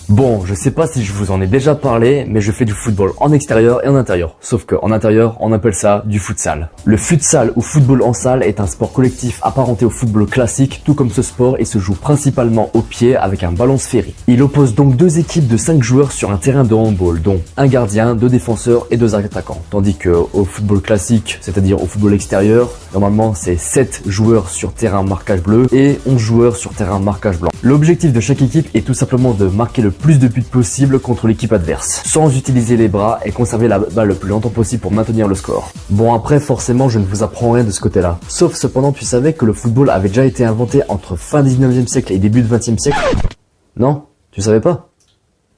Bon, je sais pas si je vous en ai déjà parlé, mais je fais du football en extérieur et en intérieur. Sauf qu'en intérieur, on appelle ça du futsal. Le futsal ou football en salle est un sport collectif apparenté au football classique, tout comme ce sport, il se joue principalement au pied avec un ballon sphérique. Il oppose donc deux équipes de 5 joueurs sur un terrain de handball, dont un gardien, 2 défenseurs et 2 attaquants. Tandis que au football classique, c'est-à-dire au football extérieur, normalement c'est 7 joueurs sur terrain marquage bleu et 11 joueurs sur terrain marquage blanc. L'objectif de chaque équipe est tout simplement de marquer le plus de buts possible contre l'équipe adverse, sans utiliser les bras et conserver la balle le plus longtemps possible pour maintenir le score. Bon, après forcément je ne vous apprends rien de ce côté-là. Sauf cependant, tu savais que le football avait déjà été inventé entre fin 19e siècle et début du 20e siècle? Non? Tu savais pas?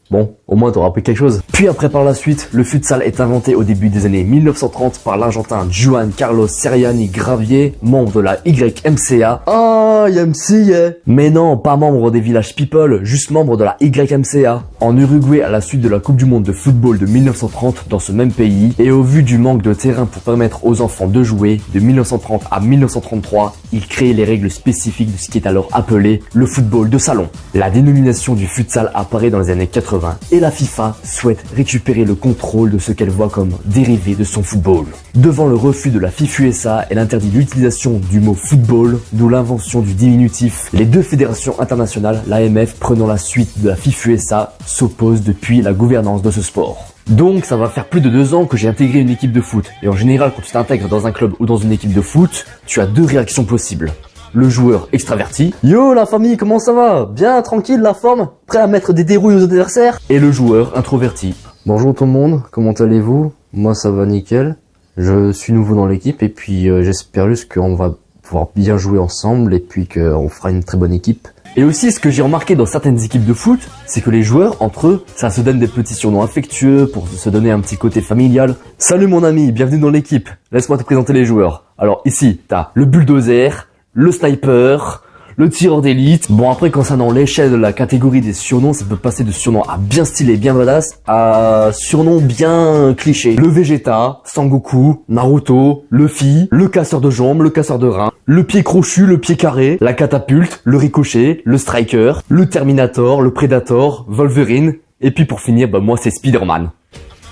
Bon, au moins t'auras appris quelque chose. Puis après par la suite, le futsal est inventé au début des années 1930 par l'Argentin Juan Carlos Seriani Gravier, membre de la YMCA. Ah, YMCA. Mais non, pas membre des Village People, juste membre de la YMCA. En Uruguay, à la suite de la Coupe du Monde de football de 1930 dans ce même pays, et au vu du manque de terrain pour permettre aux enfants de jouer, de 1930 à 1933, il crée les règles spécifiques de ce qui est alors appelé le football de salon. La dénomination du futsal apparaît dans les années 80 et la FIFA souhaite récupérer le contrôle de ce qu'elle voit comme dérivé de son football. Devant le refus de la FIFUSA, elle interdit l'utilisation du mot football, d'où l'invention du diminutif. Les deux fédérations internationales, l'AMF prenant la suite de la FIFUSA, s'opposent depuis la gouvernance de ce sport. Donc ça va faire plus de 2 ans que j'ai intégré une équipe de foot. Et en général, quand tu t'intègres dans un club ou dans une équipe de foot, tu as 2 réactions possibles. Le joueur extraverti. Yo la famille, comment ça va? Bien, tranquille, la forme? Prêt à mettre des dérouilles aux adversaires? Et le joueur introverti. Bonjour tout le monde, comment allez-vous? Moi ça va nickel. Je suis nouveau dans l'équipe et puis j'espère juste qu'on va pouvoir bien jouer ensemble et puis qu'on fera une très bonne équipe. Et aussi, ce que j'ai remarqué dans certaines équipes de foot, c'est que les joueurs, entre eux, ça se donne des petits surnoms affectueux pour se donner un petit côté familial. Salut mon ami, bienvenue dans l'équipe. Laisse-moi te présenter les joueurs. Alors ici, t'as le bulldozer, le sniper, le tireur d'élite. Bon, après, concernant l'échelle de la catégorie des surnoms, ça peut passer de surnoms à bien stylé, bien badass, à surnoms bien clichés. Le Vegeta, Sangoku, Naruto, Luffy, le casseur de jambes, le casseur de reins, le pied crochu, le pied carré, la catapulte, le ricochet, le striker, le Terminator, le Predator, Wolverine, et puis pour finir, bah moi c'est Spider-Man.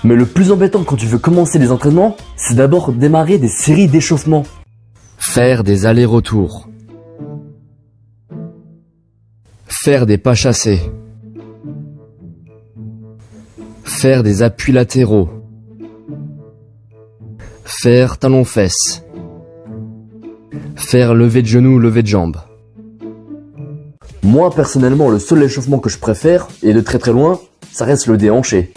Mais le plus embêtant quand tu veux commencer les entraînements, c'est d'abord démarrer des séries d'échauffement. Faire des allers-retours. Faire des pas chassés. Faire des appuis latéraux. Faire talon-fesse. Faire lever de genoux, lever de jambes. Moi personnellement, le seul échauffement que je préfère, et de très très loin, ça reste le déhanché.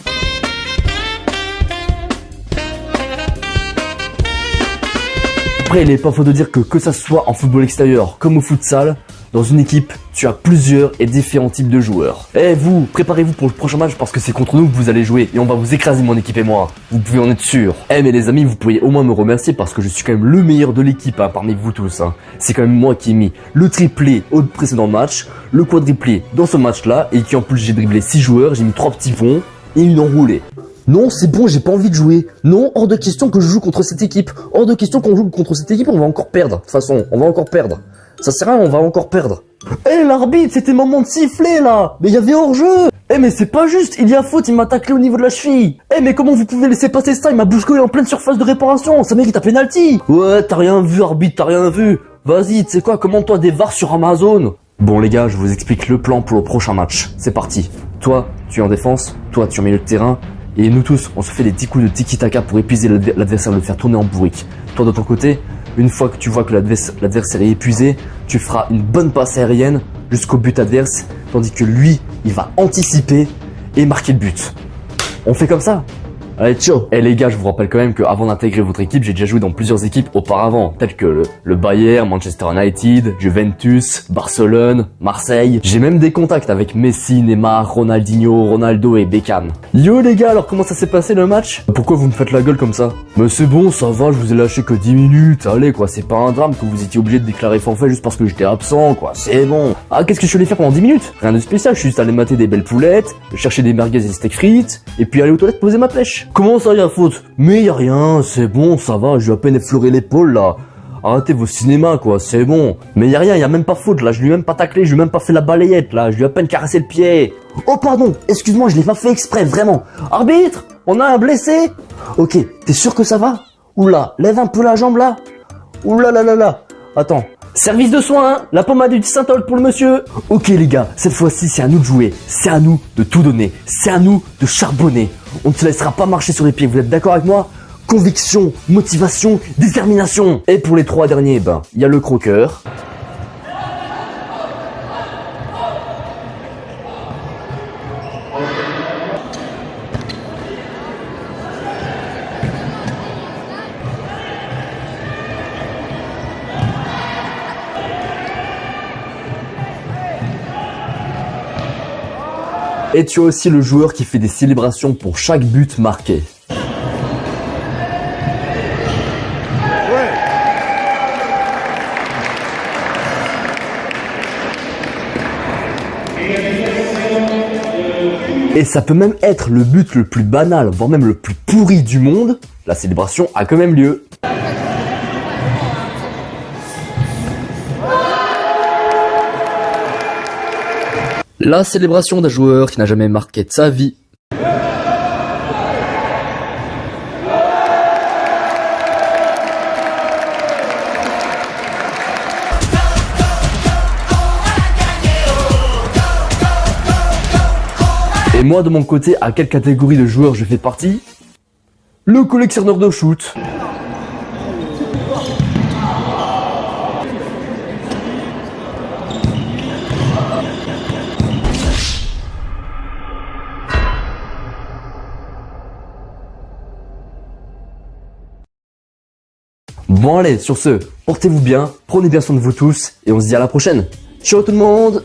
Après, il est pas faux de dire que ça soit en football extérieur comme au futsal, dans une équipe, tu as plusieurs et différents types de joueurs. Eh vous, préparez-vous pour le prochain match parce que c'est contre nous que vous allez jouer et on va vous écraser mon équipe et moi. Vous pouvez en être sûr. Eh mais les amis, vous pourriez au moins me remercier parce que je suis quand même le meilleur de l'équipe parmi vous tous. C'est quand même moi qui ai mis le triplé au précédent match, le quadruplé dans ce match-là et qui en plus j'ai dribblé 6 joueurs, j'ai mis 3 petits ponts et une enroulée. Non, c'est bon, j'ai pas envie de jouer. Non, hors de question que je joue contre cette équipe. Hors de question qu'on joue contre cette équipe, on va encore perdre. De toute façon, on va encore perdre. Ça sert à rien, on va encore perdre. Eh l'arbitre, c'était moment de siffler là. Mais il y avait hors-jeu. Eh mais c'est pas juste, il y a faute, il m'a taclé au niveau de la cheville. Eh mais comment vous pouvez laisser passer ça? Il m'a bousculé en pleine surface de réparation, ça mérite un penalty. Ouais, t'as rien vu arbitre, t'as rien vu. Vas-y, tu sais quoi, commande-toi des VAR sur Amazon. Bon les gars, je vous explique le plan pour le prochain match. C'est parti. Toi, tu es en défense, toi tu es au milieu de terrain. Et nous tous, on se fait des petits coups de tiki-taka pour épuiser l'adversaire, le faire tourner en bourrique. Toi de ton côté, une fois que tu vois que l'adversaire est épuisé, tu feras une bonne passe aérienne jusqu'au but adverse, tandis que lui, il va anticiper et marquer le but. On fait comme ça? Allez, ciao. Et les gars, je vous rappelle quand même qu'avant d'intégrer votre équipe, j'ai déjà joué dans plusieurs équipes auparavant, telles que le Bayern, Manchester United, Juventus, Barcelone, Marseille. J'ai même des contacts avec Messi, Neymar, Ronaldinho, Ronaldo et Beckham. Yo les gars, alors comment ça s'est passé le match? Pourquoi vous me faites la gueule comme ça? Mais c'est bon, ça va, je vous ai lâché que 10 minutes, allez quoi, c'est pas un drame que vous étiez obligé de déclarer forfait juste parce que j'étais absent quoi, c'est bon. Ah, qu'est-ce que je suis allé faire pendant 10 minutes? Rien de spécial, je suis juste allé mater des belles poulettes, chercher des merguez et des steaks frites, et puis aller aux toilettes poser ma pêche. Comment ça y a faute? Mais y a rien, c'est bon, ça va, je vais à peine effleurer l'épaule là. arrêtez vos cinémas quoi, c'est bon. Mais y a rien, y a même pas faute là, je lui ai même pas taclé, je lui ai même pas fait la balayette là, je lui ai à peine caressé le pied. Oh pardon, excuse-moi, je l'ai pas fait exprès, vraiment. Arbitre, on a un blessé. Ok, t'es sûr que ça va? Oula, lève un peu la jambe là. Oula là là là. Attends. Service de soins, hein, la pommade du Saint-Ol pour le monsieur. Ok les gars, cette fois-ci c'est à nous de jouer, c'est à nous de tout donner, c'est à nous de charbonner. On ne se laissera pas marcher sur les pieds, vous êtes d'accord avec moi? Conviction, motivation, détermination. Et pour les 3 derniers, ben, il y a le croqueur. Et tu as aussi le joueur qui fait des célébrations pour chaque but marqué. Et ça peut même être le but le plus banal, voire même le plus pourri du monde, la célébration a quand même lieu. La célébration d'un joueur qui n'a jamais marqué de sa vie. Et moi de mon côté, à quelle catégorie de joueurs je fais partie? Le collectionneur de shoot. Bon allez, sur ce, portez-vous bien, prenez bien soin de vous tous, et on se dit à la prochaine. Ciao tout le monde!